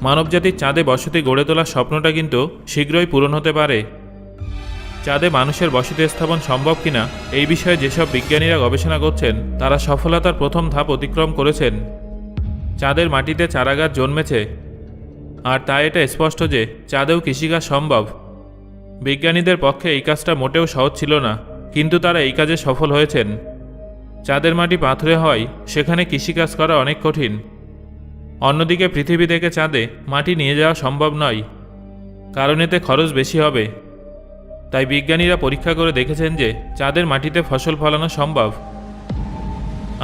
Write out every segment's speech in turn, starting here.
মানবজাতির চাঁদে বসতি গড়ে তোলার স্বপ্নটা কিন্তু শীঘ্রই পূরণ হতে পারে। চাঁদে মানুষের বসতি স্থাপন সম্ভব কিনা এই বিষয়ে যেসব বিজ্ঞানীরা গবেষণা করছেন তারা সফলতার প্রথম ধাপ অতিক্রম করেছেন। চাঁদের মাটিতে চারাগাছ জন্মেছে, আর তাই এটা স্পষ্ট যে চাঁদেও কৃষিকাজ সম্ভব। বিজ্ঞানীদের পক্ষে এই কাজটা মোটেও সহজ ছিল না, কিন্তু তারা এই কাজে সফল হয়েছেন। চাঁদের মাটি পাথুরে হয়, সেখানে কৃষিকাজ করা অনেক কঠিন। অন্যদিকে পৃথিবী থেকে চাঁদে মাটি নিয়ে যাওয়া সম্ভব নয়, কারণ এতে খরচ বেশি হবে। তাই বিজ্ঞানীরা পরীক্ষা করে দেখেছেন যে চাঁদের মাটিতে ফসল ফলানো সম্ভব।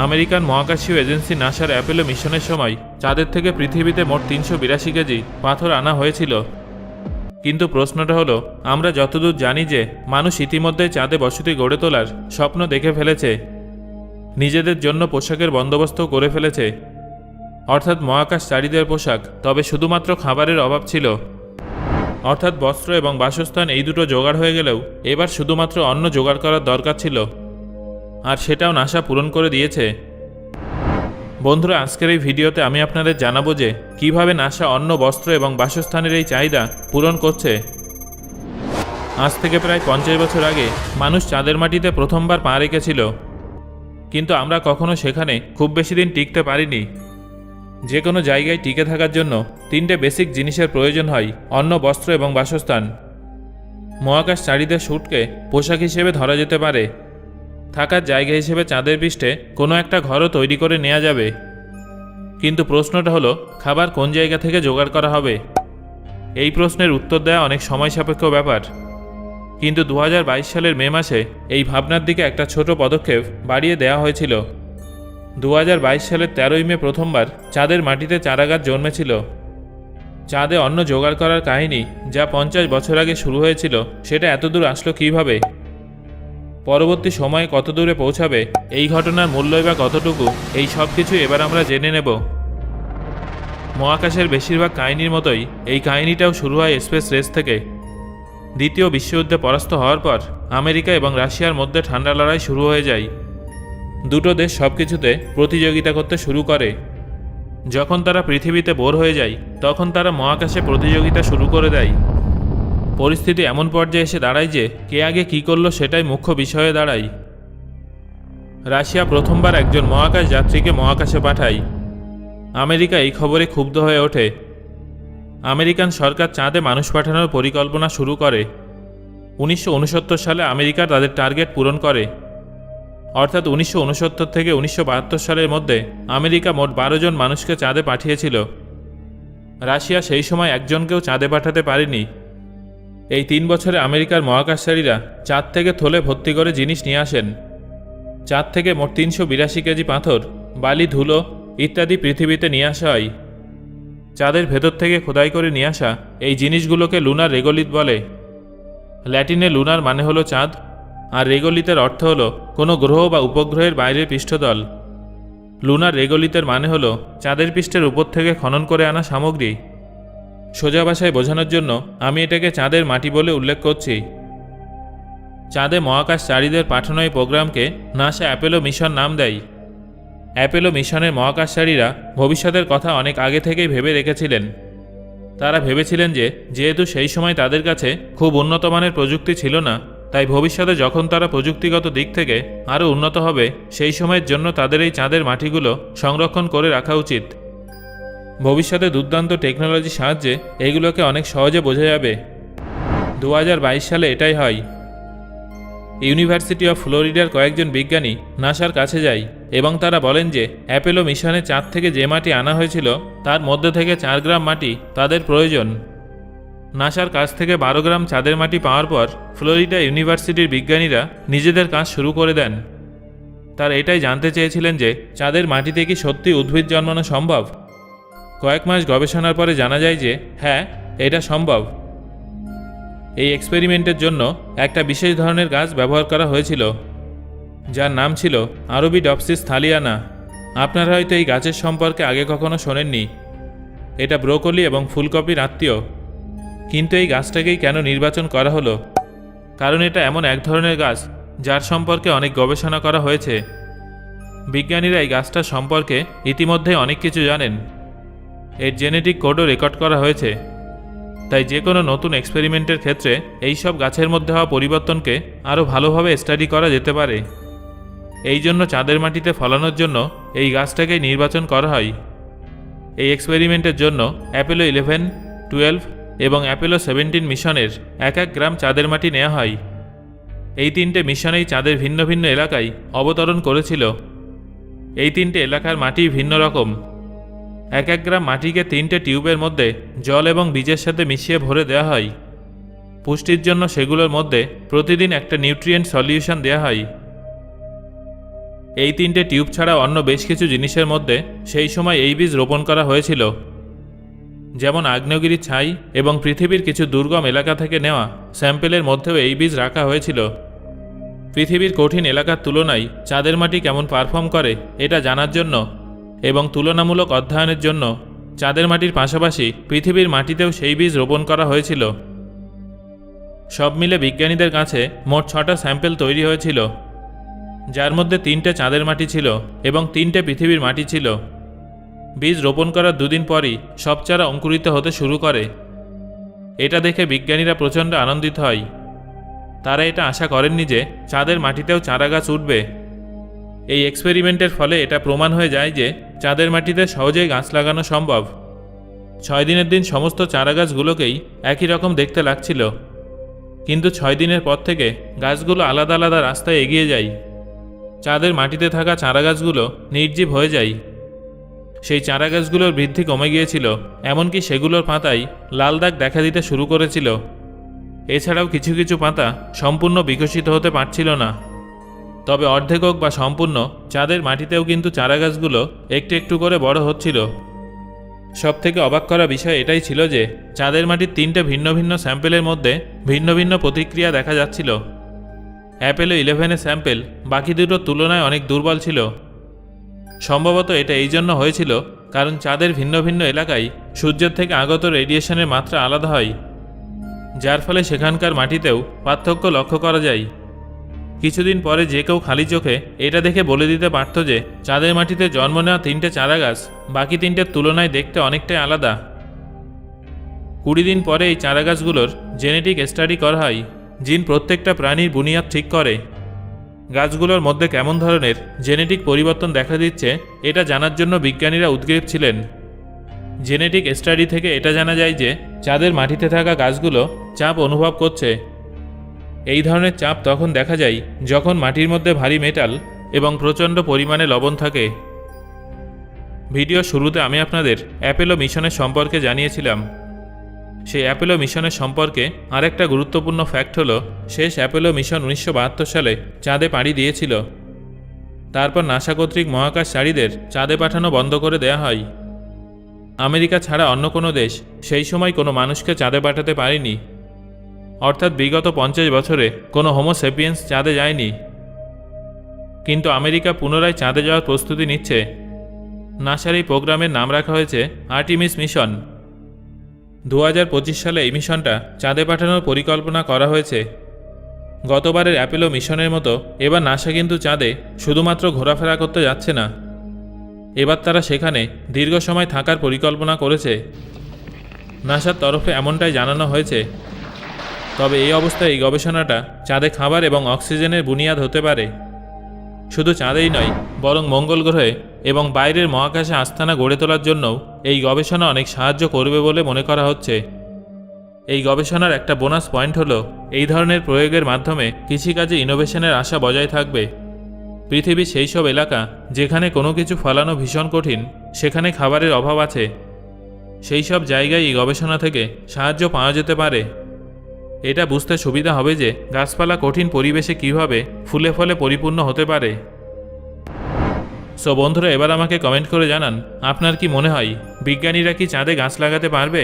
আমেরিকান মহাকাশীয় এজেন্সি নাসার অ্যাপোলো মিশনের সময় চাঁদের থেকে পৃথিবীতে মোট ৩৮২ কেজি পাথর আনা হয়েছিল। কিন্তু প্রশ্নটা হলো, আমরা যতদূর জানি যে মানুষ ইতিমধ্যে চাঁদে বসতি গড়ে তোলার স্বপ্ন দেখে ফেলেছে, নিজেদের জন্য পোশাকের বন্দোবস্ত করে ফেলেছে, অর্থাৎ মহাকাশচারীদের পোশাক। তবে শুধুমাত্র খাবারের অভাব ছিল, অর্থাৎ বস্ত্র এবং বাসস্থান এই দুটো জোগাড় হয়ে গেলেও এবার শুধুমাত্র অন্ন জোগাড় করার দরকার ছিল, আর সেটাও নাসা পূরণ করে দিয়েছে। বন্ধুরা, আজকের এই ভিডিওতে আমি আপনাদের জানাবো যে কিভাবে নাসা অন্ন, বস্ত্র এবং বাসস্থানের এই চাহিদা পূরণ করছে। আজ থেকে প্রায় 50 বছর আগে মানুষ চাঁদের মাটিতে প্রথমবার পা রেখেছিল, কিন্তু আমরা কখনো সেখানে খুব বেশি দিন টিকতে পারিনি। যে কোনো জায়গায় টিকে থাকার জন্য 3টে বেসিক জিনিসের প্রয়োজন হয়: অন্ন, বস্ত্র এবং বাসস্থান। মহাকাশচারীদের স্যুটকে পোশাক হিসেবে ধরা যেতে পারে, থাকার জায়গা হিসেবে চাঁদের পৃষ্ঠে কোনো একটা ঘরও তৈরি করে নেওয়া যাবে। কিন্তু প্রশ্নটা হলো, খাবার কোন জায়গা থেকে জোগাড় করা হবে? এই প্রশ্নের উত্তর দেওয়া অনেক সময় সাপেক্ষ ব্যাপার, কিন্তু 2022 সালের মে মাসে এই ভাবনার দিকে একটা ছোট পদক্ষেপ বাড়িয়ে দেওয়া হয়েছিল। 2022 সালের 13ই মে প্রথমবার চাঁদের মাটিতে চারাগাছ জন্মেছিল। চাঁদে অন্ন জোগাড় করার কাহিনী যা 50 বছর আগে শুরু হয়েছিল, সেটা এতদূর আসলো কীভাবে? পরবর্তী সময়ে কত দূরে পৌঁছাবে, এই ঘটনার মূল্যই বা কতটুকু, এই সব কিছু এবার আমরা জেনে নেব। মহাকাশের বেশিরভাগ কাহিনীর মতোই এই কাহিনীটাও শুরু হয় স্পেস রেস থেকে। দ্বিতীয় বিশ্বযুদ্ধে পরাস্ত হওয়ার পর আমেরিকা এবং রাশিয়ার মধ্যে ঠান্ডা লড়াই শুরু হয়ে যায়। দুটো দেশ সব কিছুতে প্রতিযোগিতা করতে শুরু করে। যখন তারা পৃথিবীতে বোর হয়ে যায়, তখন তারা মহাকাশে প্রতিযোগিতা শুরু করে দেয়। পরিস্থিতি এমন পর্যায়ে এসে দাঁড়ায় যে কে আগে কী করলো সেটাই মুখ্য বিষয়ে দাঁড়ায়। রাশিয়া প্রথমবার একজন মহাকাশ যাত্রীকে মহাকাশে পাঠায়। আমেরিকা এই খবরে ক্ষুব্ধ হয়ে ওঠে। আমেরিকান সরকার চাঁদে মানুষ পাঠানোর পরিকল্পনা শুরু করে। 1969 সালে আমেরিকা তাদের টার্গেট পূরণ করে, অর্থাৎ 1969 থেকে 1972 সালের মধ্যে আমেরিকা মোট 12 জন মানুষকে চাঁদে পাঠিয়েছিল। রাশিয়া সেই সময় একজনকেও চাঁদে পাঠাতে পারেনি। এই 3 বছরে আমেরিকার মহাকাশচারীরা চাঁদ থেকে থলে ভর্তি করে জিনিস নিয়ে আসেন। চাঁদ থেকে মোট 382 কেজি পাথর, বালি, ধুলো ইত্যাদি পৃথিবীতে নিয়ে আসা হয়। চাঁদের ভেতর থেকে খোদাই করে নিয়ে আসা এই জিনিসগুলোকে লুনার রেগোলিথ বলে। ল্যাটিনে লুনার মানে হলো চাঁদ, আর রেগোলিথের অর্থ হলো কোনো গ্রহ বা উপগ্রহের বাইরের পৃষ্ঠতল। লুনার রেগোলিথের মানে হলো চাঁদের পৃষ্ঠের উপর থেকে খনন করে আনা সামগ্রী। সোজা ভাষায় বোঝানোর জন্য আমি এটাকে চাঁদের মাটি বলে উল্লেখ করছি। চাঁদে মহাকাশচারীদের পাঠানো এই প্রোগ্রামকে নাসা অ্যাপোলো মিশন নাম দেয়। অ্যাপোলো মিশনের মহাকাশচারীরা ভবিষ্যতের কথা অনেক আগে থেকেই ভেবে রেখেছিলেন। তারা ভেবেছিলেন যে যেহেতু সেই সময় তাদের কাছে খুব উন্নত মানের প্রযুক্তি ছিল না, তাই ভবিষ্যতে যখন তারা প্রযুক্তিগত দিক থেকে আরও উন্নত হবে, সেই সময়ের জন্য তাদের এই চাঁদের মাটিগুলো সংরক্ষণ করে রাখা উচিত। ভবিষ্যতে দুর্দান্ত টেকনোলজির সাহায্যে এগুলোকে অনেক সহজে বোঝা যাবে। 2022 সালে এটাই হয়। ইউনিভার্সিটি অফ ফ্লোরিডার কয়েকজন বিজ্ঞানী নাসার কাছে যায় এবং তারা বলেন যে অ্যাপোলো মিশনে চাঁদ থেকে যে মাটি আনা হয়েছিল তার মধ্যে থেকে 4 গ্রাম মাটি তাদের প্রয়োজন। নাসার কাছ থেকে 12 গ্রাম চাঁদের মাটি পাওয়ার পর ফ্লোরিডা ইউনিভার্সিটির বিজ্ঞানীরা নিজেদের কাজ শুরু করে দেন। তারা এটাই জানতে চেয়েছিলেন যে চাঁদের মাটিতে কি সত্যি উদ্ভিদ জন্মানো সম্ভব। কয়েক মাস গবেষণার পরে জানা যায় যে হ্যাঁ, এটা সম্ভব। এই এক্সপেরিমেন্টের জন্য একটা বিশেষ ধরনের গাছ ব্যবহার করা হয়েছিল, যার নাম ছিল আরবিডপসিস থালিয়ানা। আপনারা হয়তো এই গাছের সম্পর্কে আগে কখনো শোনেননি। এটা ব্রোকলি এবং ফুলকপির আত্মীয়। কিন্তু এই গাছটাকেই কেন নির্বাচন করা হলো? কারণ এটা এমন এক ধরনের গাছ যার সম্পর্কে অনেক গবেষণা করা হয়েছে। বিজ্ঞানীরা এই গাছটার সম্পর্কে ইতিমধ্যে অনেক কিছু জানেন। এর জেনেটিক কোডও রেকর্ড করা হয়েছে। তাই যে কোনো নতুন এক্সপেরিমেন্টের ক্ষেত্রে এই সব গাছের মধ্যে হওয়া পরিবর্তনকে আরও ভালোভাবে স্টাডি করা যেতে পারে। এই জন্য চাঁদের মাটিতে ফলানোর জন্য এই গাছটাকেই নির্বাচন করা হয়। এই এক্সপেরিমেন্টের জন্য অ্যাপোলো 11, 12 এবং অ্যাপোলো 17 মিশনের 1 গ্রাম চাঁদের মাটি নেওয়া হয়। এই 3টে মিশনেই চাঁদের ভিন্ন ভিন্ন এলাকায় অবতরণ করেছিল। এই 3টে এলাকার মাটি ভিন্ন রকম। 1 গ্রাম মাটিকে 3টে টিউবের মধ্যে জল এবং বীজের সাথে মিশিয়ে ভরে দেওয়া হয়। পুষ্টির জন্য সেগুলোর মধ্যে প্রতিদিন একটা নিউট্রিয়েন্ট সলিউশন দেওয়া হয়। এই 3টে টিউব ছাড়া অন্য বেশ কিছু জিনিসের মধ্যে সেই সময় এই বীজ রোপণ করা হয়েছিল, যেমন আগ্নেয়গিরির ছাই এবং পৃথিবীর কিছু দুর্গম এলাকা থেকে নেওয়া স্যাম্পেলের মধ্যেও এই বীজ রাখা হয়েছিল। পৃথিবীর কঠিন এলাকার তুলনায় চাঁদের মাটি কেমন পারফর্ম করে এটা জানার জন্য এবং তুলনামূলক অধ্যয়নের জন্য চাঁদের মাটির পাশাপাশি পৃথিবীর মাটিতেও সেই বীজ রোপণ করা হয়েছিল। সব মিলে বিজ্ঞানীদের কাছে মোট 6টা স্যাম্পেল তৈরি হয়েছিল, যার মধ্যে 3টে চাঁদের মাটি ছিল এবং 3টে পৃথিবীর মাটি ছিল। বীজ রোপণ করার 2 দিন পরই সব চারা অঙ্কুরিত হতে শুরু করে। এটা দেখে বিজ্ঞানীরা প্রচণ্ড আনন্দিত হয়। তারা এটা আশা করেননি যে চাঁদের মাটিতেও চারা গাছ উঠবে। এই এক্সপেরিমেন্টের ফলে এটা প্রমাণ হয়ে যায় যে চাঁদের মাটিতে সহজেই গাছ লাগানো সম্ভব। 6 দিনের দিন সমস্ত চারা গাছগুলোকেই একই রকম দেখতে লাগছিল, কিন্তু 6 দিনের পর থেকে গাছগুলো আলাদা আলাদা রাস্তায় এগিয়ে যায়। চাঁদের মাটিতে থাকা চারা গাছগুলো নির্জীব হয়ে যায়। সেই চারা গাছগুলোর বৃদ্ধি কমে গিয়েছিল, এমনকি সেগুলোর পাতায় লাল দাগ দেখা দিতে শুরু করেছিল। এছাড়াও কিছু কিছু পাতা সম্পূর্ণ বিকশিত হতে পারছিল না। তবে অর্ধেক হোক বা সম্পূর্ণ চাঁদের মাটিতেও কিন্তু চারা গাছগুলো একটু একটু করে বড় হচ্ছিল। সবথেকে অবাক করা বিষয় এটাই ছিল যে চাঁদের মাটির 3টে ভিন্ন ভিন্ন স্যাম্পেলের মধ্যে ভিন্ন ভিন্ন প্রতিক্রিয়া দেখা যাচ্ছিল। অ্যাপোলো 11-এর স্যাম্পেল বাকি দুটোর তুলনায় অনেক দুর্বল ছিল। সম্ভবত এটা এই জন্য হয়েছিল কারণ চাঁদের ভিন্ন ভিন্ন এলাকায় সূর্যের থেকে আগত রেডিয়েশনের মাত্রা আলাদা হয়, যার ফলে সেখানকার মাটিতেও পার্থক্য লক্ষ্য করা যায়। কিছুদিন পরে যে কেউ খালি চোখে এটা দেখে বলে দিতে পারত যে চাঁদের মাটিতে জন্ম নেওয়া 3টে চারা গাছ বাকি 3টের তুলনায় দেখতে অনেকটাই আলাদা। 20 দিন পরে এই চারা গাছগুলোর জেনেটিক স্টাডি করা হয়। জিন প্রত্যেকটা প্রাণীর বুনিয়াদ ঠিক করে। গাছগুলোর মধ্যে কেমন ধরনের জেনেটিক পরিবর্তন দেখা দিচ্ছে এটা জানার জন্য বিজ্ঞানীরা উদ্গ্রীব ছিলেন। জেনেটিক স্টাডি থেকে এটা জানা যায় যে চাঁদের মাটিতে থাকা গাছগুলো চাপ অনুভব করছে। এই ধরনের চাপ তখন দেখা যায় যখন মাটির মধ্যে ভারী মেটাল এবং প্রচণ্ড পরিমাণে লবণ থাকে। ভিডিও শুরুতে আমি আপনাদের অ্যাপোলো মিশনের সম্পর্কে জানিয়েছিলাম। সেই অ্যাপোলো মিশনের সম্পর্কে আরেকটা গুরুত্বপূর্ণ ফ্যাক্ট হলো শেষ অ্যাপোলো মিশন 1972 সালে চাঁদে পাড়ি দিয়েছিল। তারপর নাসা কর্তৃক মহাকাশচারীদের চাঁদে পাঠানো বন্ধ করে দেয়া হয়। আমেরিকা ছাড়া অন্য কোনো দেশ সেই সময় কোনো মানুষকে চাঁদে পাঠাতে পারেনি, অর্থাৎ বিগত 50 বছরে কোনো হোমো সেপিয়েন্স চাঁদে যায়নি। কিন্তু আমেরিকা পুনরায় চাঁদে যাওয়ার প্রস্তুতি নিচ্ছে। নাসার এই প্রোগ্রামের নাম রাখা হয়েছে আর্টিমিস মিশন। 2025 সালে এই মিশনটা চাঁদে পাঠানোর পরিকল্পনা করা হয়েছে। গতবারের অ্যাপোলো মিশনের মতো এবার নাসা কিন্তু চাঁদে শুধুমাত্র ঘোরাফেরা করতে যাচ্ছে না। এবার তারা সেখানে দীর্ঘ সময় থাকার পরিকল্পনা করেছে। নাসার তরফে এমনটাই জানানো হয়েছে। তবে এই অবস্থায় এই গবেষণাটা চাঁদে খাবার এবং অক্সিজেনের বুনিয়াদ হতে পারে। শুধু চাঁদেই নয়, বরং মঙ্গল গ্রহে এবং বাইরের মহাকাশে আস্তানা গড়ে তোলার জন্যও এই গবেষণা অনেক সাহায্য করবে বলে মনে করা হচ্ছে। এই গবেষণার একটা বোনাস পয়েন্ট হলো এই ধরনের প্রয়োগের মাধ্যমে কৃষিকাজে ইনোভেশনের আশা বজায় থাকবে। পৃথিবীর সেই সব এলাকা যেখানে কোনো কিছু ফলানো ভীষণ কঠিন, সেখানে খাবারের অভাব আছে, সেই সব জায়গায় এই গবেষণা থেকে সাহায্য পাওয়া যেতে পারে। এটা বুঝতে সুবিধা হবে যে গাছপালা কঠিন পরিবেশে কিভাবে ফুলে ফলে পরিপূর্ণ হতে পারে। সো বন্ধুরা, এবার আমাকে কমেন্ট করে জানান আপনার কি মনে হয় বিজ্ঞানীরা কি চাঁদে গাছ লাগাতে পারবে?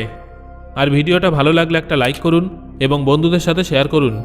আর ভিডিওটা ভালো লাগলে একটা লাইক করুন এবং বন্ধুদের সাথে শেয়ার করুন।